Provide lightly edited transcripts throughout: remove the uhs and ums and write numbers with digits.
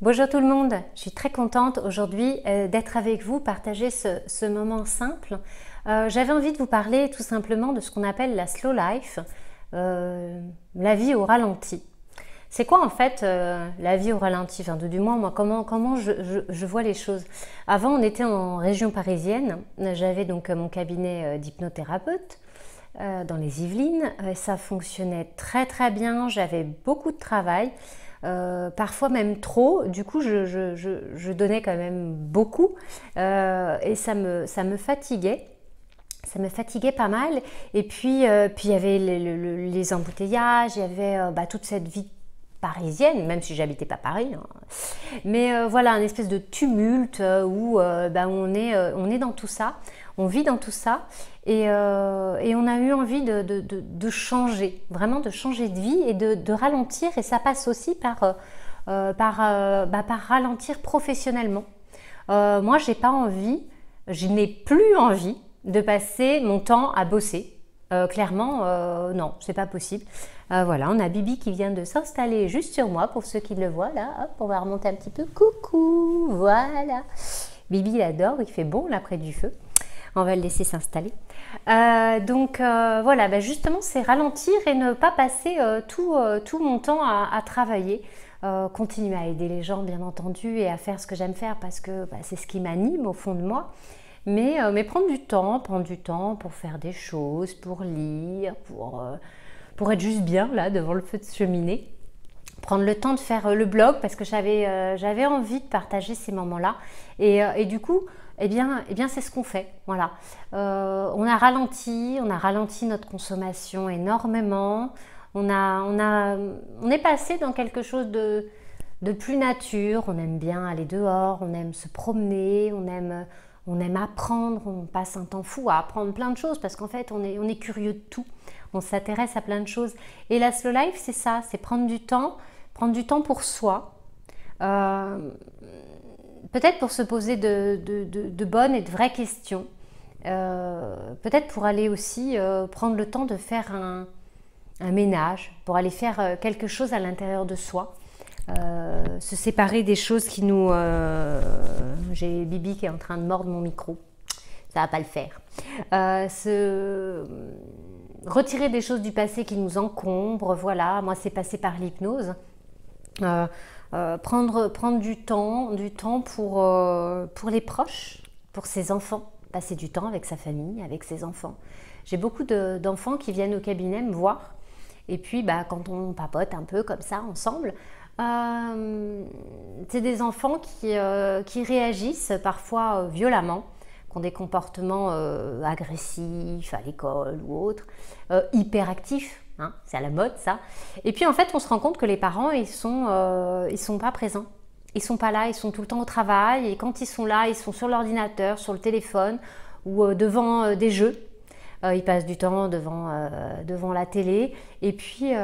Bonjour tout le monde, je suis très contente aujourd'hui d'être avec vous, partager ce moment simple. J'avais envie de vous parler tout simplement de ce qu'on appelle la slow life, la vie au ralenti. C'est quoi en fait la vie au ralenti, enfin, du moins moi comment je vois les choses. Avant on était en région parisienne, j'avais donc mon cabinet d'hypnothérapeute dans les Yvelines, ça fonctionnait très bien, j'avais beaucoup de travail. Parfois même trop, du coup je donnais quand même beaucoup et ça me fatiguait. Ça me fatiguait pas mal. Et puis il y avait les embouteillages, il y avait toute cette vie parisienne, même si j'habitais pas Paris. Hein. Mais voilà, un espèce de tumulte où on est dans tout ça, on vit dans tout ça. Et on a eu envie de changer, vraiment de changer de vie et de ralentir. Et ça passe aussi par ralentir professionnellement. Moi, j'ai pas envie, je n'ai plus envie de passer mon temps à bosser. Clairement, non, c'est pas possible. Voilà, on a Bibi qui vient de s'installer juste sur moi, pour ceux qui le voient là. Hop, on va remonter un petit peu. Coucou, voilà. Bibi, il adore, il fait bon là près du feu. On va le laisser s'installer. Voilà, justement, c'est ralentir et ne pas passer tout mon temps à travailler. Continuer à aider les gens, bien entendu, et à faire ce que j'aime faire parce que c'est ce qui m'anime au fond de moi. Mais prendre du temps pour faire des choses, pour lire, pour être juste bien là devant le feu de cheminée. Prendre le temps de faire le blog parce que j'avais envie de partager ces moments-là. Et du coup, eh bien c'est ce qu'on fait. Voilà. On a ralenti notre consommation énormément. On est passé dans quelque chose de plus nature. On aime bien aller dehors, on aime se promener, on aime apprendre, on passe un temps fou à apprendre plein de choses parce qu'en fait on est curieux de tout, on s'intéresse à plein de choses. Et la slow life, c'est ça, c'est prendre du temps pour soi, peut-être pour se poser de bonnes et de vraies questions, peut-être pour aller aussi prendre le temps de faire un ménage, pour aller faire quelque chose à l'intérieur de soi. Se séparer des choses qui nous... J'ai Bibi qui est en train de mordre mon micro. Ça va pas le faire. Retirer des choses du passé qui nous encombrent. Voilà, moi c'est passé par l'hypnose. Prendre du temps pour les proches, pour ses enfants. Passer du temps avec sa famille, avec ses enfants. J'ai beaucoup d'enfants qui viennent au cabinet me voir. Et puis quand on papote un peu comme ça ensemble, c'est des enfants qui réagissent parfois violemment, qui ont des comportements agressifs à l'école ou autres, hyperactifs, hein, c'est à la mode ça. Et puis en fait on se rend compte que les parents ils sont pas présents, ils sont pas là, ils sont tout le temps au travail, et quand ils sont là ils sont sur l'ordinateur, sur le téléphone ou devant des jeux. Ils passent du temps devant la télé et puis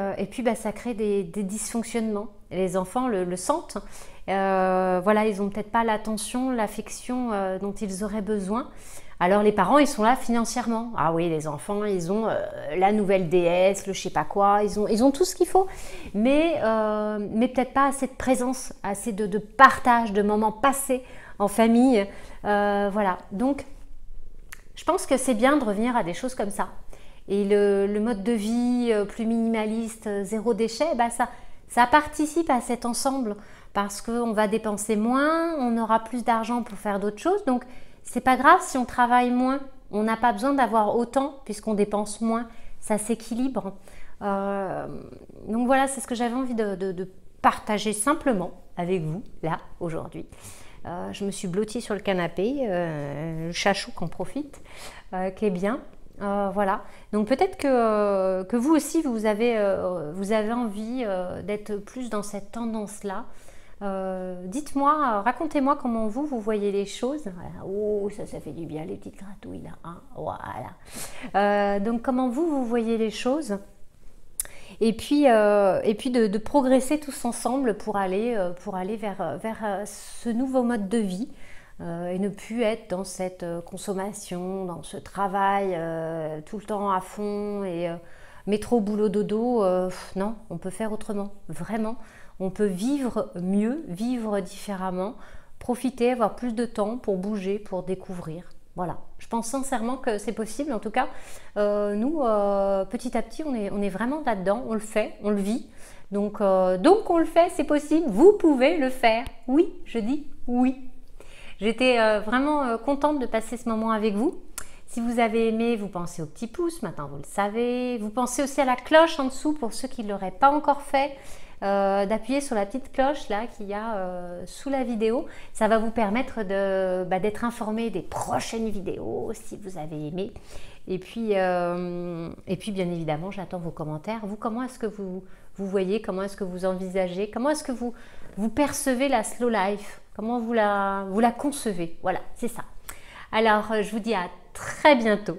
ça crée des dysfonctionnements. Et les enfants le sentent. Voilà, ils n'ont peut-être pas l'attention, l'affection dont ils auraient besoin. Alors les parents, ils sont là financièrement. Ah oui, les enfants, ils ont la nouvelle DS, le je sais pas quoi, ils ont tout ce qu'il faut. Mais peut-être pas assez de présence, assez de partage, de moments passés en famille. Voilà, donc je pense que c'est bien de revenir à des choses comme ça. Et le mode de vie plus minimaliste, zéro déchet, ça participe à cet ensemble parce qu'on va dépenser moins, on aura plus d'argent pour faire d'autres choses. Donc, c'est pas grave si on travaille moins. On n'a pas besoin d'avoir autant puisqu'on dépense moins. Ça s'équilibre. Donc voilà, c'est ce que j'avais envie de partager simplement avec vous, là, aujourd'hui. Je me suis blottie sur le canapé, le chachou qu'en profite, qui est bien. Voilà. Donc peut-être que vous aussi, vous avez envie d'être plus dans cette tendance-là. Dites-moi, racontez-moi comment vous voyez les choses. Voilà. Oh, ça fait du bien, les petites gratouilles là. Hein, voilà. Donc comment vous voyez les choses. Et puis de progresser tous ensemble pour aller vers ce nouveau mode de vie et ne plus être dans cette consommation, dans ce travail tout le temps à fond et métro, boulot, dodo. Non, on peut faire autrement, vraiment. on peut vivre mieux, vivre différemment, profiter, avoir plus de temps pour bouger, pour découvrir. Voilà, je pense sincèrement que c'est possible. En tout cas, nous, petit à petit, on est vraiment là-dedans, on le fait, on le vit. Donc on le fait, c'est possible, vous pouvez le faire. Oui, je dis oui. J'étais vraiment contente de passer ce moment avec vous. Si vous avez aimé, vous pensez au petit pouce, maintenant vous le savez. Vous pensez aussi à la cloche en dessous pour ceux qui ne l'auraient pas encore fait. D'appuyer sur la petite cloche là qu'il y a sous la vidéo. Ça va vous permettre d'être informé des prochaines vidéos si vous avez aimé. Et puis bien évidemment, j'attends vos commentaires. Vous, comment est-ce que vous voyez, comment est-ce que vous envisagez, comment est-ce que vous percevez la slow life, comment vous la concevez. Voilà, c'est ça. Alors, je vous dis à très bientôt